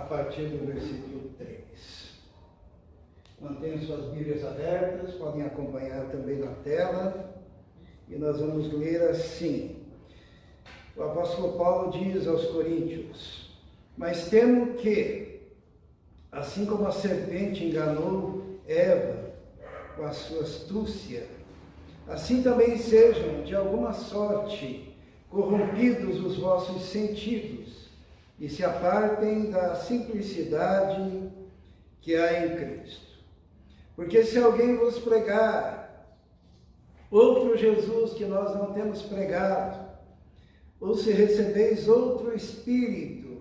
partir do versículo 3. Mantenham suas Bíblias abertas, podem acompanhar também na tela, e nós vamos ler assim. O apóstolo Paulo diz aos Coríntios: mas temo que, assim como a serpente enganou Eva com a sua astúcia, assim também sejam, de alguma sorte, corrompidos os vossos sentidos, e se apartem da simplicidade que há em Cristo. Porque se alguém vos pregar outro Jesus que nós não temos pregado, ou se recebeis outro Espírito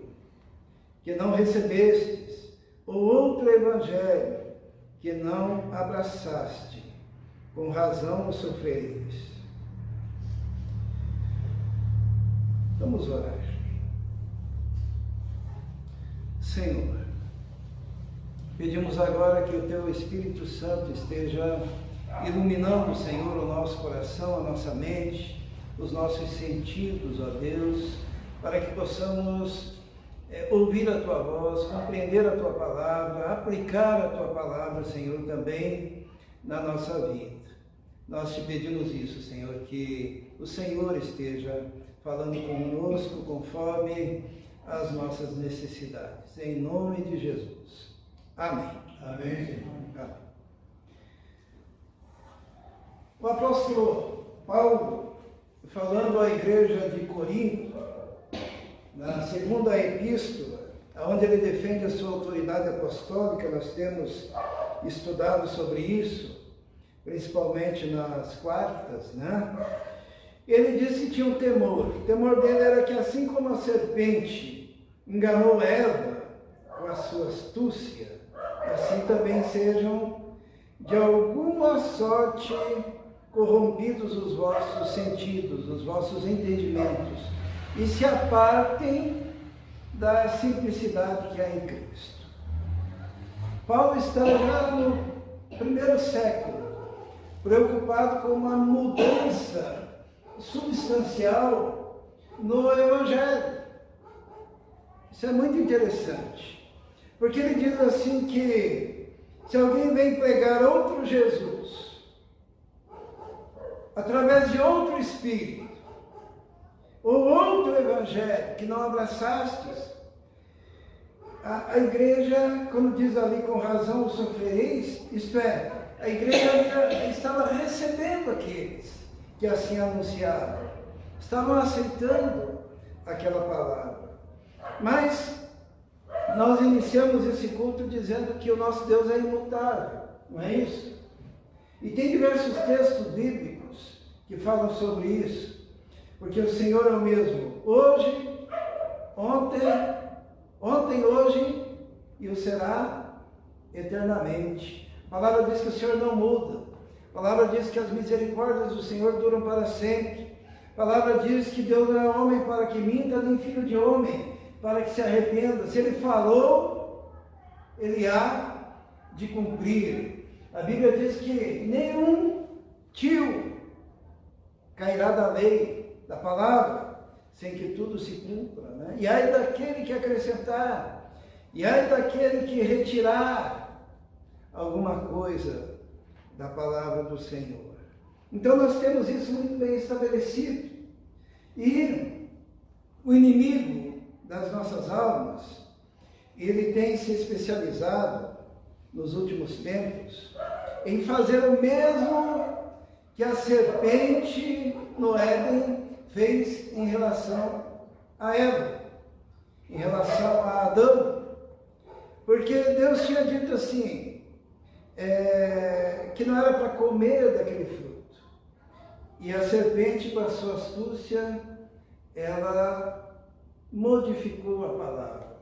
que não recebestes, ou outro Evangelho que não abraçaste, com razão o sofrereis. Vamos orar. Senhor, pedimos agora que o Teu Espírito Santo esteja iluminando, Senhor, o nosso coração, a nossa mente, os nossos sentidos, ó Deus, para que possamos ouvir a Tua voz, compreender a Tua palavra, aplicar a Tua palavra, Senhor, também na nossa vida. Nós te pedimos isso, Senhor, que o Senhor esteja falando conosco conforme as nossas necessidades. Em nome de Jesus. Amém. Amém, Senhor. Amém. O apóstolo Paulo, falando à igreja de Corinto, na segunda epístola, onde ele defende a sua autoridade apostólica, nós temos estudado sobre isso, principalmente nas quartas, né? Ele disse que tinha um temor. O temor dele era que, assim como a serpente enganou Eva com a sua astúcia, assim também sejam, de alguma sorte, corrompidos os vossos sentidos, os vossos entendimentos, e se apartem da simplicidade que há em Cristo. Paulo está já no primeiro século, preocupado com uma mudança substancial no Evangelho. Isso é muito interessante, porque ele diz assim que se alguém vem pregar outro Jesus, através de outro Espírito, ou outro Evangelho que não abraçastes, a igreja, como diz ali, com razão o sofrereis, isto é, a igreja estava recebendo aqueles que assim anunciavam, estavam aceitando aquela palavra. Mas nós iniciamos esse culto dizendo que o nosso Deus é imutável, não é isso? E tem diversos textos bíblicos que falam sobre isso, porque o Senhor é o mesmo hoje, ontem, hoje e o será eternamente. A palavra diz que o Senhor não muda. A palavra diz que as misericórdias do Senhor duram para sempre. A palavra diz que Deus não é homem para que minta, nem filho de homem para que se arrependa. Se Ele falou, Ele há de cumprir. A Bíblia diz que nenhum tio cairá da lei, da palavra, sem que tudo se cumpra, né? E ai daquele que acrescentar, e ai daquele que retirar alguma coisa da palavra do Senhor. Então nós temos isso muito bem estabelecido. E o inimigo das nossas almas, ele tem se especializado nos últimos tempos em fazer o mesmo que a serpente no Éden fez em relação a Eva, em relação a Adão. Porque Deus tinha dito assim, que não era para comer daquele fruto. E a serpente, com a sua astúcia, ela modificou a palavra.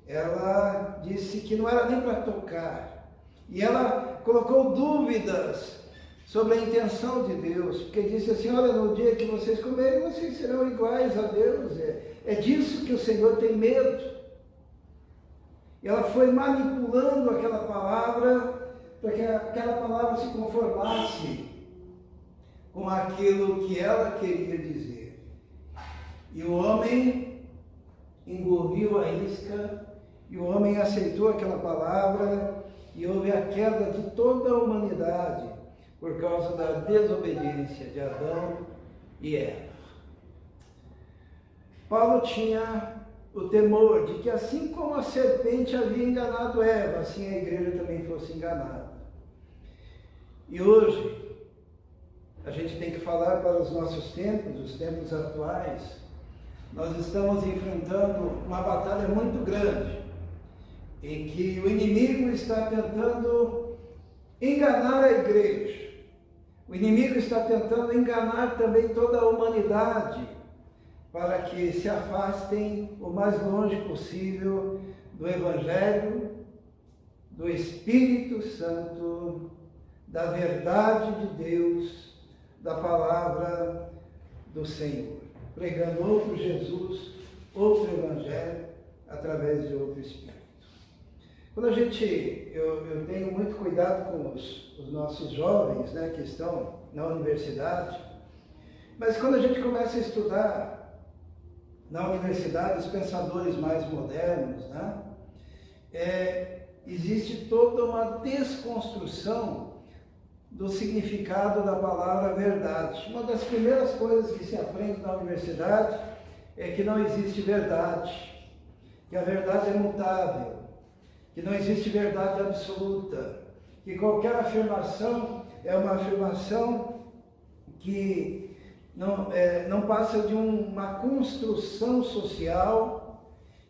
Ela disse que não era nem para tocar. E ela colocou dúvidas sobre a intenção de Deus, porque disse assim, olha, no dia que vocês comerem, vocês serão iguais a Deus. É disso que o Senhor tem medo. E ela foi manipulando aquela palavra para que aquela palavra se conformasse com aquilo que ela queria dizer. E o homem engoliu a isca e o homem aceitou aquela palavra e houve a queda de toda a humanidade por causa da desobediência de Adão e Eva. Paulo tinha o temor de que assim como a serpente havia enganado Eva, assim a igreja também fosse enganada. E hoje, a gente tem que falar para os nossos tempos, os tempos atuais. Nós estamos enfrentando uma batalha muito grande, em que o inimigo está tentando enganar a igreja. O inimigo está tentando enganar também toda a humanidade, para que se afastem o mais longe possível do Evangelho, do Espírito Santo, da verdade de Deus, da palavra do Senhor, pregando outro Jesus, outro Evangelho, através de outro Espírito. Quando eu tenho muito cuidado com os nossos jovens, né, que estão na universidade, mas quando a gente começa a estudar na universidade os pensadores mais modernos, né, existe toda uma desconstrução do significado da palavra verdade. Uma das primeiras coisas que se aprende na universidade é que não existe verdade, que a verdade é mutável, que não existe verdade absoluta, que qualquer afirmação é uma afirmação que não passa de uma construção social,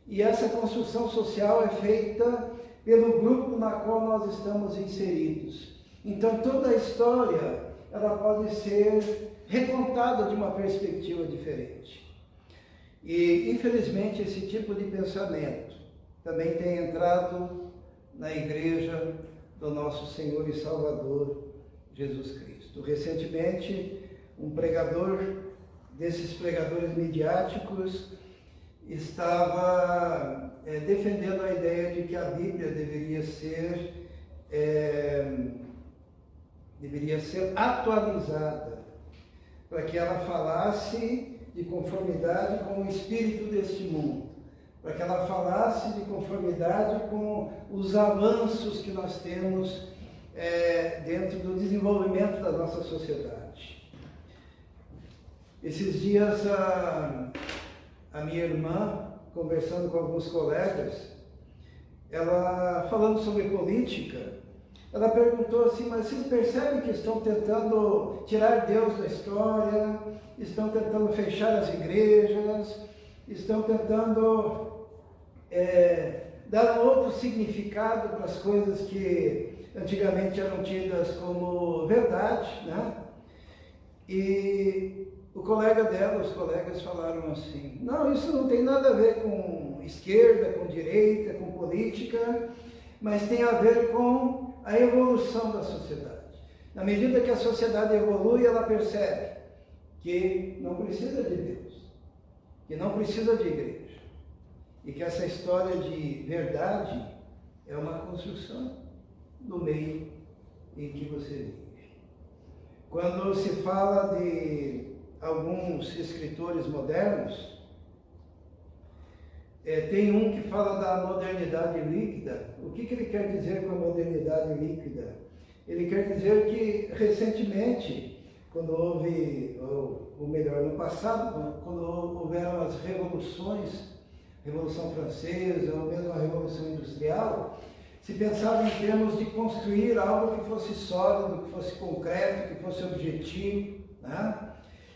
e essa construção social é feita pelo grupo na qual nós estamos inseridos. Então toda a história ela pode ser recontada de uma perspectiva diferente. E infelizmente esse tipo de pensamento também tem entrado na igreja do nosso Senhor e Salvador Jesus Cristo. Recentemente, um pregador, desses pregadores midiáticos, estava defendendo a ideia de que a Bíblia deveria ser atualizada, para que ela falasse de conformidade com o espírito deste mundo, para que ela falasse de conformidade com os avanços que nós temos dentro do desenvolvimento da nossa sociedade. Esses dias a minha irmã, conversando com alguns colegas, ela falando sobre política, ela perguntou assim: mas vocês percebem que estão tentando tirar Deus da história, estão tentando fechar as igrejas, estão tentando dar um outro significado para as coisas que antigamente eram tidas como verdade, né? E o colega dela, os colegas falaram assim: não, isso não tem nada a ver com esquerda, com direita, com política, mas tem a ver com a evolução da sociedade. Na medida que a sociedade evolui, ela percebe que não precisa de Deus, que não precisa de igreja, e que essa história de verdade é uma construção no meio em que você vive. Quando se fala de alguns escritores modernos, tem um que fala da modernidade líquida. O que ele quer dizer com a modernidade líquida? Ele quer dizer que recentemente, quando houve, ou melhor, no passado, quando houveram as revoluções, Revolução Francesa, ou mesmo a Revolução Industrial, se pensava em termos de construir algo que fosse sólido, que fosse concreto, que fosse objetivo, né?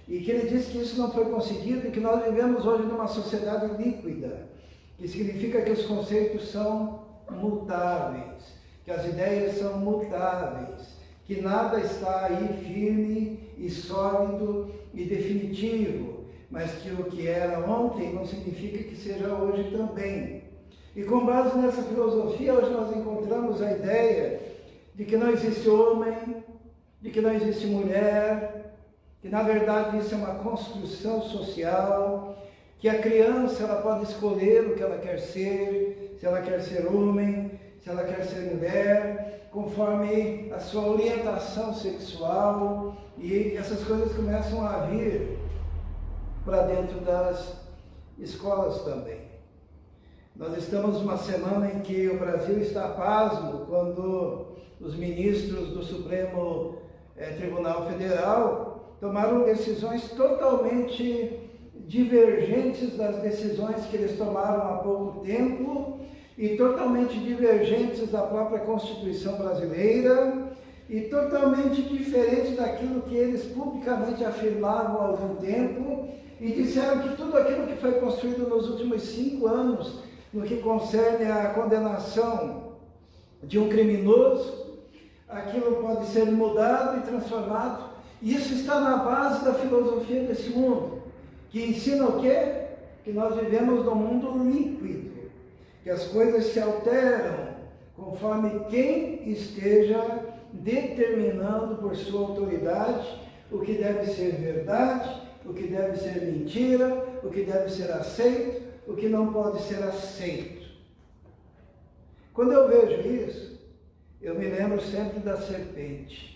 E que ele disse que isso não foi conseguido e que nós vivemos hoje numa sociedade líquida, que significa que os conceitos são mutáveis, que as ideias são mutáveis, que nada está aí firme e sólido e definitivo, mas que o que era ontem não significa que seja hoje também. E com base nessa filosofia, hoje nós encontramos a ideia de que não existe homem, de que não existe mulher, que na verdade isso é uma construção social, que a criança ela pode escolher o que ela quer ser, se ela quer ser homem, se ela quer ser mulher, conforme a sua orientação sexual, e essas coisas começam a vir para dentro das escolas também. Nós estamos numa semana em que o Brasil está pasmo quando os ministros do Supremo Tribunal Federal tomaram decisões totalmente divergentes das decisões que eles tomaram há pouco tempo e totalmente divergentes da própria Constituição brasileira e totalmente diferentes daquilo que eles publicamente afirmavam há algum tempo e disseram que tudo aquilo que foi construído nos últimos 5 anos, no que concerne à condenação de um criminoso, aquilo pode ser mudado e transformado. E isso está na base da filosofia desse mundo, que ensina o quê? Que nós vivemos num mundo líquido, que as coisas se alteram conforme quem esteja determinando por sua autoridade o que deve ser verdade, o que deve ser mentira, o que deve ser aceito, o que não pode ser aceito. Quando eu vejo isso, eu me lembro sempre da serpente.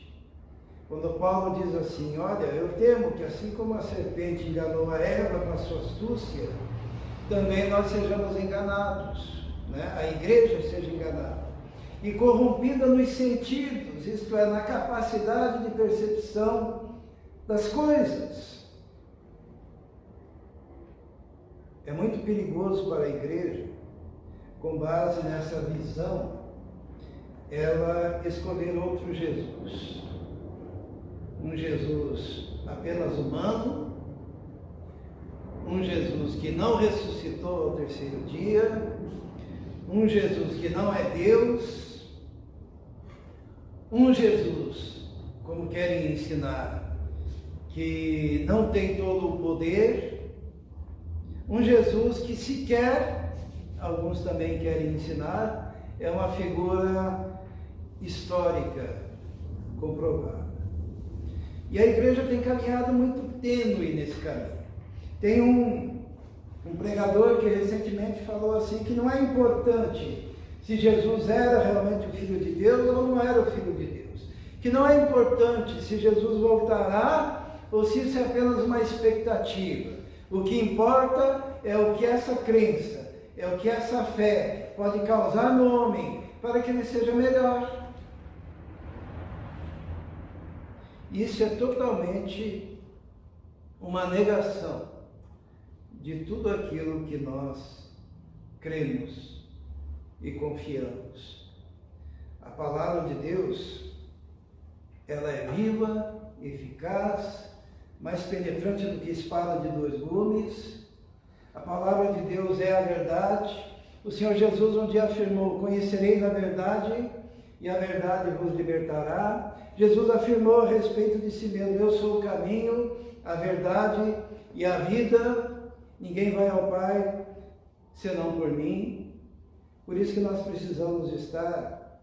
Quando Paulo diz assim, olha, eu temo que assim como a serpente enganou a Eva com a sua astúcia, também nós sejamos enganados, né? A igreja seja enganada. E corrompida nos sentidos, isto é, na capacidade de percepção das coisas. É muito perigoso para a igreja, com base nessa visão, ela escolher outro Jesus. Um Jesus apenas humano, um Jesus que não ressuscitou ao 3º dia, um Jesus que não é Deus, um Jesus, como querem ensinar, que não tem todo o poder, um Jesus que sequer, alguns também querem ensinar, é uma figura histórica comprovada. E a igreja tem caminhado muito tênue nesse caminho. Tem um pregador que recentemente falou assim, que não é importante se Jesus era realmente o Filho de Deus ou não era o Filho de Deus. Que não é importante se Jesus voltará ou se isso é apenas uma expectativa. O que importa é o que essa crença, é o que essa fé pode causar no homem para que ele seja melhor. Isso é totalmente uma negação de tudo aquilo que nós cremos e confiamos. A palavra de Deus, ela é viva, eficaz, mais penetrante do que espada de 2 gumes. A palavra de Deus é a verdade. O Senhor Jesus um dia afirmou, conhecereis a verdade e a verdade vos libertará. Jesus afirmou a respeito de si mesmo, eu sou o caminho, a verdade e a vida. Ninguém vai ao Pai senão por mim. Por isso que nós precisamos estar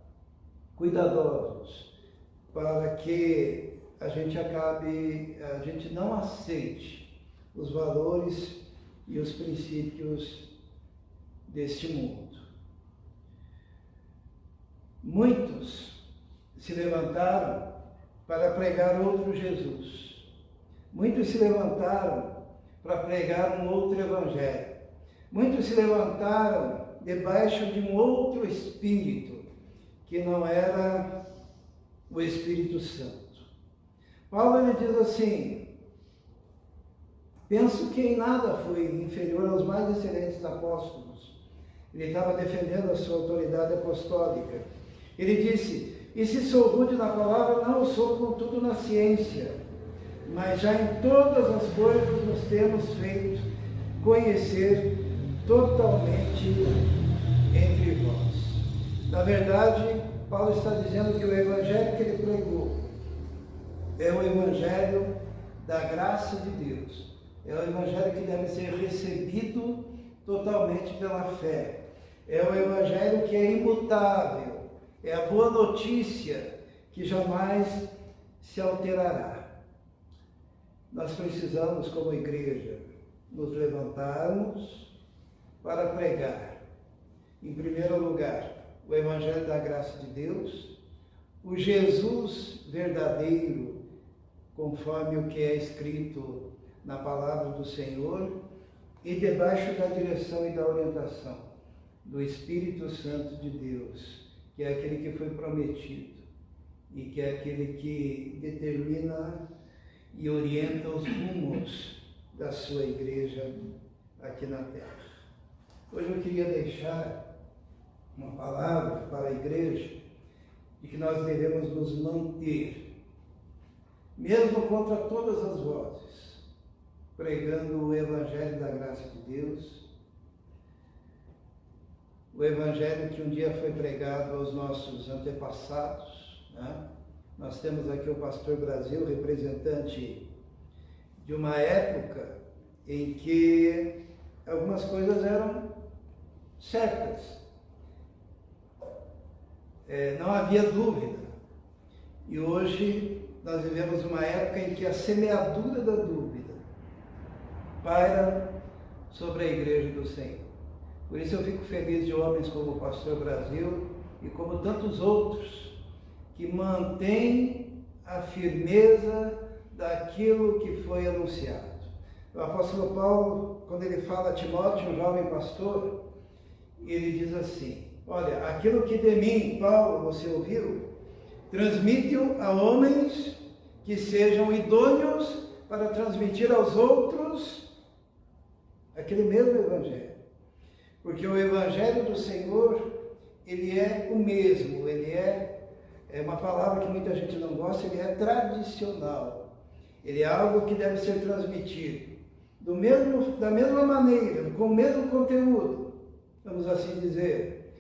cuidadosos para que a gente não aceite os valores e os princípios deste mundo. Muitos se levantaram para pregar outro Jesus. Muitos se levantaram para pregar um outro evangelho. Muitos se levantaram debaixo de um outro espírito, que não era o Espírito Santo. Paulo ele diz assim, penso que em nada fui inferior aos mais excelentes apóstolos. Ele estava defendendo a sua autoridade apostólica. Ele disse, e se sou rude na palavra, não sou contudo na ciência, mas já em todas as coisas nos temos feito conhecer totalmente entre vós. Na verdade, Paulo está dizendo que o evangelho que ele pregou é o evangelho da graça de Deus. É o evangelho que deve ser recebido totalmente pela fé. É o evangelho que é imutável. É a boa notícia que jamais se alterará. Nós precisamos, como igreja, nos levantarmos para pregar, em primeiro lugar, o evangelho da graça de Deus, o Jesus verdadeiro, conforme o que é escrito na palavra do Senhor, e debaixo da direção e da orientação do Espírito Santo de Deus, que é aquele que foi prometido e que é aquele que determina e orienta os rumos da sua igreja aqui na terra. Hoje eu queria deixar uma palavra para a igreja de que nós devemos nos manter, mesmo contra todas as vozes, pregando o Evangelho da graça de Deus, o Evangelho que um dia foi pregado aos nossos antepassados, né? Nós temos aqui o pastor Brasil, representante de uma época em que algumas coisas eram certas, não havia dúvida. E hoje nós vivemos uma época em que a semeadura da dúvida paira sobre a igreja do Senhor. Por isso eu fico feliz de homens como o pastor Brasil e como tantos outros que mantêm a firmeza daquilo que foi anunciado. O apóstolo Paulo, quando ele fala a Timóteo, um jovem pastor, ele diz assim: olha, aquilo que de mim, Paulo, você ouviu, transmite-o a homens que sejam idôneos para transmitir aos outros aquele mesmo Evangelho. Porque o Evangelho do Senhor, ele é o mesmo, ele é uma palavra que muita gente não gosta, ele é tradicional. Ele é algo que deve ser transmitido da mesma maneira, com o mesmo conteúdo, vamos assim dizer,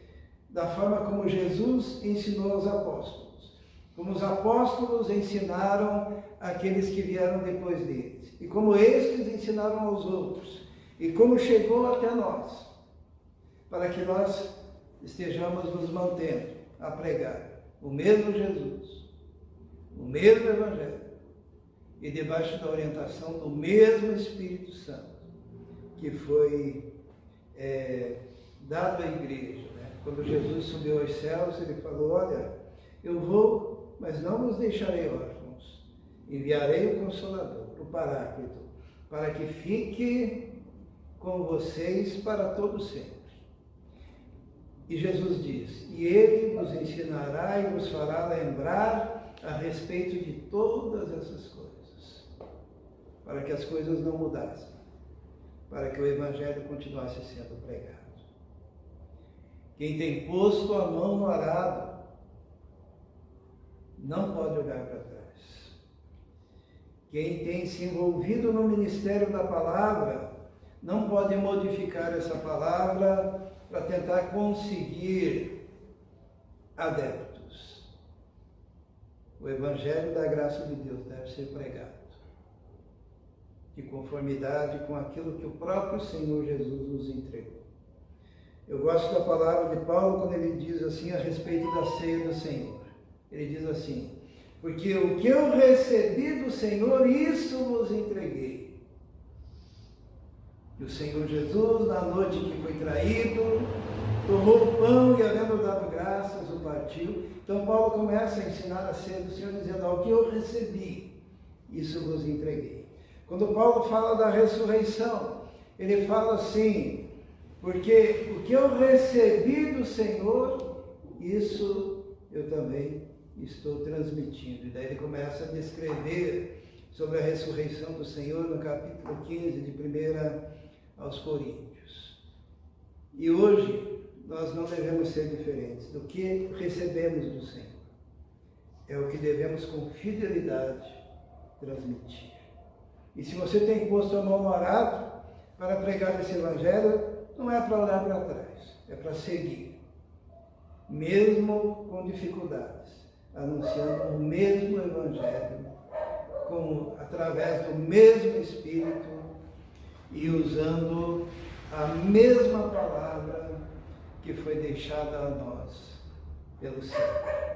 da forma como Jesus ensinou aos apóstolos, como os apóstolos ensinaram aqueles que vieram depois deles, e como estes ensinaram aos outros, e como chegou até nós, para que nós estejamos nos mantendo a pregar o mesmo Jesus, o mesmo Evangelho, e debaixo da orientação do mesmo Espírito Santo, que foi dado à igreja. Né? Quando Jesus subiu aos céus, ele falou: olha, eu vou, mas não vos deixarei órfãos, enviarei o Consolador, o Paráclito, para que fique com vocês para todo sempre. E Jesus diz: e ele vos ensinará e vos fará lembrar a respeito de todas essas coisas, para que as coisas não mudassem, para que o Evangelho continuasse sendo pregado. Quem tem posto a mão no arado não pode olhar para trás. Quem tem se envolvido no ministério da palavra não pode modificar essa palavra para tentar conseguir adeptos. O Evangelho da graça de Deus deve ser pregado de conformidade com aquilo que o próprio Senhor Jesus nos entregou. Eu gosto da palavra de Paulo quando ele diz assim a respeito da ceia do Senhor. Ele diz assim: porque o que eu recebi do Senhor, isso vos entreguei. E o Senhor Jesus, na noite que foi traído, tomou o pão e, havendo dado graças, o partiu. Então Paulo começa a ensinar a ceia do Senhor, dizendo: ao que eu recebi, isso vos entreguei. Quando Paulo fala da ressurreição, ele fala assim: porque o que eu recebi do Senhor, isso eu também estou transmitindo. E daí ele começa a descrever sobre a ressurreição do Senhor no capítulo 15 de 1 aos Coríntios. E hoje nós não devemos ser diferentes do que recebemos do Senhor. É o que devemos com fidelidade transmitir. E se você tem posto a mão no arado para pregar esse Evangelho, não é para olhar para trás, é para seguir, mesmo com dificuldades, anunciando o mesmo Evangelho, através do mesmo Espírito e usando a mesma palavra que foi deixada a nós pelo Senhor.